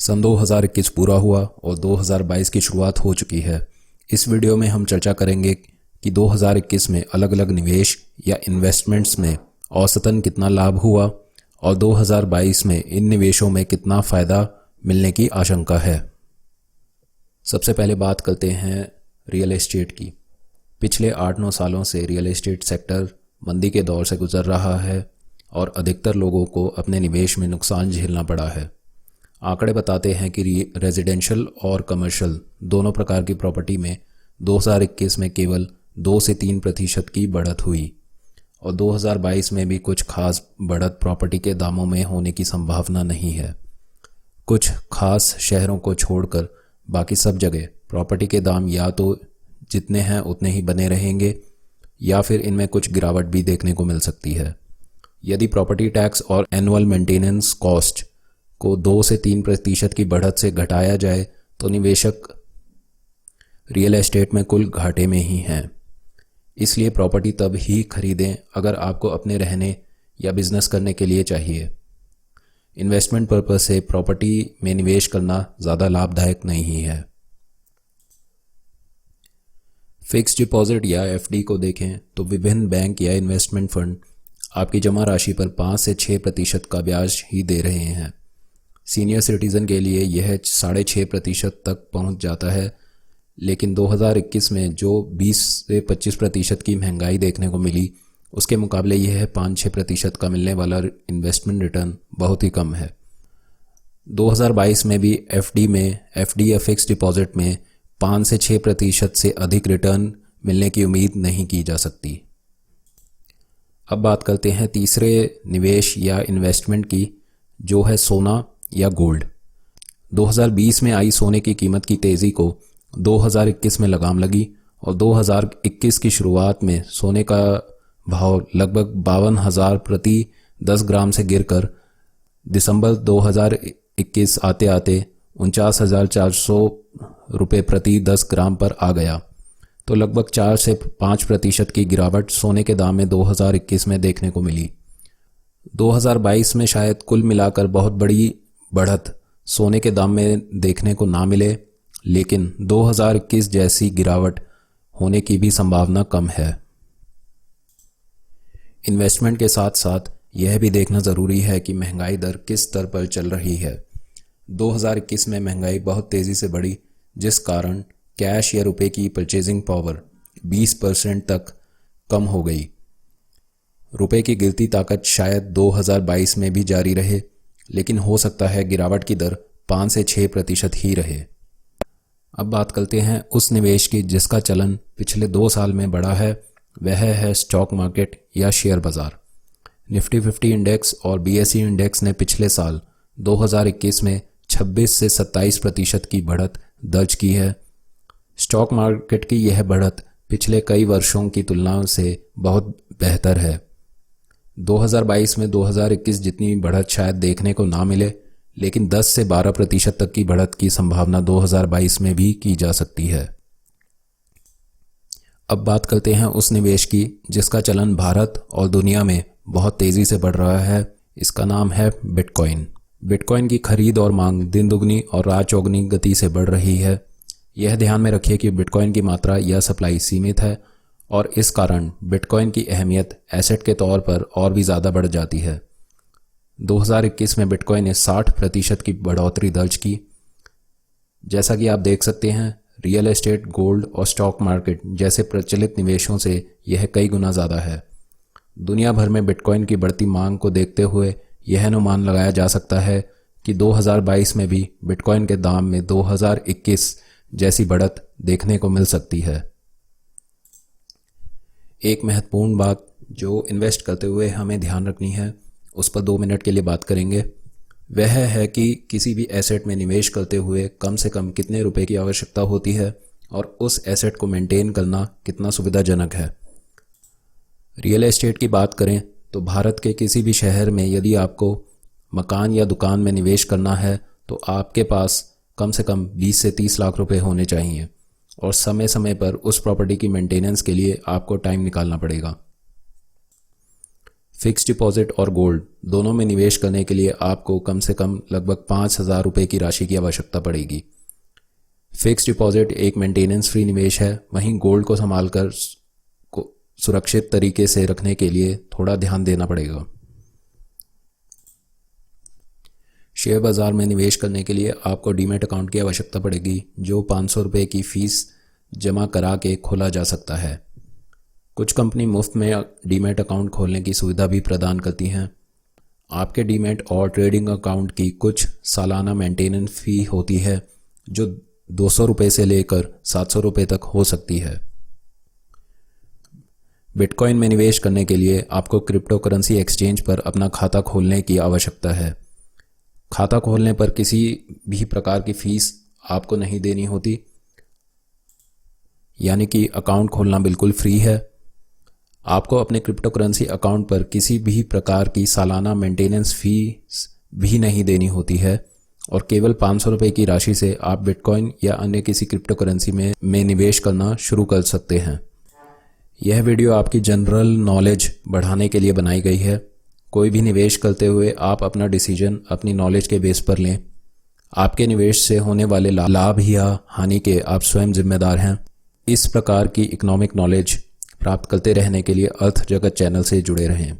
सन 2021 पूरा हुआ और 2022 की शुरुआत हो चुकी है। इस वीडियो में हम चर्चा करेंगे कि 2021 में अलग अलग निवेश या इन्वेस्टमेंट्स में औसतन कितना लाभ हुआ और 2022 में इन निवेशों में कितना फ़ायदा मिलने की आशंका है। सबसे पहले बात करते हैं रियल एस्टेट की। पिछले 8-9 सालों से रियल एस्टेट सेक्टर मंदी के दौर से गुजर रहा है और अधिकतर लोगों को अपने निवेश में नुकसान झेलना पड़ा है। आंकड़े बताते हैं कि रेजिडेंशियल और कमर्शियल दोनों प्रकार की प्रॉपर्टी में 2021 में केवल 2 से 3% की बढ़त हुई और 2022 में भी कुछ खास बढ़त प्रॉपर्टी के दामों में होने की संभावना नहीं है। कुछ खास शहरों को छोड़कर बाकी सब जगह प्रॉपर्टी के दाम या तो जितने हैं उतने ही बने रहेंगे या फिर इनमें कुछ गिरावट भी देखने को मिल सकती है। यदि प्रॉपर्टी टैक्स और एनुअल मेंटेनेंस कॉस्ट को 2 से 3% की बढ़त से घटाया जाए तो निवेशक रियल एस्टेट में कुल घाटे में ही हैं। इसलिए प्रॉपर्टी तब ही खरीदें अगर आपको अपने रहने या बिजनेस करने के लिए चाहिए। इन्वेस्टमेंट पर्पस से प्रॉपर्टी में निवेश करना ज़्यादा लाभदायक नहीं है। फिक्स्ड डिपॉजिट या एफडी को देखें तो विभिन्न बैंक या इन्वेस्टमेंट फंड आपकी जमा राशि पर 5 से 6% का ब्याज ही दे रहे हैं। सीनियर सिटीज़न के लिए यह 6.5% तक पहुंच जाता है, लेकिन 2021 में जो 20 से 25% की महंगाई देखने को मिली उसके मुकाबले यह 5-6% का मिलने वाला इन्वेस्टमेंट रिटर्न बहुत ही कम है। 2022 में भी एफडी या फिक्स डिपॉजिट में 5 से 6% से अधिक रिटर्न मिलने की उम्मीद नहीं की जा सकती। अब बात करते हैं तीसरे निवेश या इन्वेस्टमेंट की, जो है सोना या गोल्ड। 2020 में आई सोने की कीमत की तेज़ी को 2021 में लगाम लगी और 2021 की शुरुआत में सोने का भाव लगभग 52,000 प्रति 10 ग्राम से गिरकर दिसंबर 2021 आते आते 49,400 रुपये प्रति 10 ग्राम पर आ गया। तो लगभग 4 से 5% की गिरावट सोने के दाम में 2021 में देखने को मिली। 2022 में शायद कुल मिलाकर बहुत बड़ी बढ़त सोने के दाम में देखने को ना मिले, लेकिन 2021 जैसी गिरावट होने की भी संभावना कम है। इन्वेस्टमेंट के साथ साथ यह भी देखना ज़रूरी है कि महंगाई दर किस स्तर पर चल रही है। 2021 में महंगाई बहुत तेज़ी से बढ़ी, जिस कारण कैश या रुपए की परचेजिंग पावर 20% तक कम हो गई। रुपए की गिरती ताकत शायद 2022 में भी जारी रहे, लेकिन हो सकता है गिरावट की दर 5 से 6% ही रहे। अब बात करते हैं उस निवेश की जिसका चलन पिछले 2 साल में बढ़ा है, वह है स्टॉक मार्केट या शेयर बाज़ार। निफ्टी 50 इंडेक्स और बीएसई इंडेक्स ने पिछले साल 2021 में 26 से 27% की बढ़त दर्ज की है। स्टॉक मार्केट की यह बढ़त पिछले कई वर्षों की तुलना से बहुत बेहतर है। 2022 में 2021 जितनी बढ़त शायद देखने को ना मिले, लेकिन 10 से 12% तक की बढ़त की संभावना 2022 में भी की जा सकती है। अब बात करते हैं उस निवेश की जिसका चलन भारत और दुनिया में बहुत तेज़ी से बढ़ रहा है। इसका नाम है बिटकॉइन। बिटकॉइन की खरीद और मांग दिन दुगनी और रात चौगुनी गति से बढ़ रही है। यह ध्यान में रखिए कि बिटकॉइन की मात्रा या सप्लाई सीमित है और इस कारण बिटकॉइन की अहमियत एसेट के तौर पर और भी ज़्यादा बढ़ जाती है। 2021 में बिटकॉइन ने 60% की बढ़ोतरी दर्ज की। जैसा कि आप देख सकते हैं, रियल एस्टेट, गोल्ड और स्टॉक मार्केट जैसे प्रचलित निवेशों से यह कई गुना ज़्यादा है। दुनिया भर में बिटकॉइन की बढ़ती मांग को देखते हुए यह अनुमान लगाया जा सकता है कि 2022 में भी बिटकॉइन के दाम में 2021 जैसी बढ़त देखने को मिल सकती है। एक महत्वपूर्ण बात जो इन्वेस्ट करते हुए हमें ध्यान रखनी है, उस पर 2 मिनट के लिए बात करेंगे। वह है कि किसी भी एसेट में निवेश करते हुए कम से कम कितने रुपए की आवश्यकता होती है और उस एसेट को मेंटेन करना कितना सुविधाजनक है। रियल एस्टेट की बात करें तो भारत के किसी भी शहर में यदि आपको मकान या दुकान में निवेश करना है तो आपके पास कम से कम 20 से 30 लाख रुपए होने चाहिए और समय समय पर उस प्रॉपर्टी की मेंटेनेंस के लिए आपको टाइम निकालना पड़ेगा। फिक्स्ड डिपॉजिट और गोल्ड दोनों में निवेश करने के लिए आपको कम से कम लगभग 5,000 रुपये की राशि की आवश्यकता पड़ेगी। फिक्स्ड डिपॉजिट एक मेंटेनेंस फ्री निवेश है, वहीं गोल्ड को संभाल कर सुरक्षित तरीके से रखने के लिए थोड़ा ध्यान देना पड़ेगा। शेयर बाज़ार में निवेश करने के लिए आपको डीमैट अकाउंट की आवश्यकता पड़ेगी, जो 500 रुपये की फ़ीस जमा करा के खोला जा सकता है। कुछ कंपनी मुफ्त में डीमैट अकाउंट खोलने की सुविधा भी प्रदान करती हैं। आपके डीमैट और ट्रेडिंग अकाउंट की कुछ सालाना मेंटेनेंस फ़ी होती है, जो 200 रुपये से लेकर 700 रुपये तक हो सकती है। बिटकॉइन में निवेश करने के लिए आपको क्रिप्टो करेंसी एक्सचेंज पर अपना खाता खोलने की आवश्यकता है। खाता खोलने पर किसी भी प्रकार की फ़ीस आपको नहीं देनी होती, यानी कि अकाउंट खोलना बिल्कुल फ्री है। आपको अपने क्रिप्टो करेंसी अकाउंट पर किसी भी प्रकार की सालाना मेंटेनेंस फ़ीस भी नहीं देनी होती है और केवल 500 रुपये की राशि से आप बिटकॉइन या अन्य किसी क्रिप्टो करेंसी में निवेश करना शुरू कर सकते हैं। यह वीडियो आपकी जनरल नॉलेज बढ़ाने के लिए बनाई गई है। कोई भी निवेश करते हुए आप अपना डिसीजन अपनी नॉलेज के बेस पर लें। आपके निवेश से होने वाले लाभ या हानि के आप स्वयं जिम्मेदार हैं। इस प्रकार की इकोनॉमिक नॉलेज प्राप्त करते रहने के लिए अर्थ जगत चैनल से जुड़े रहें।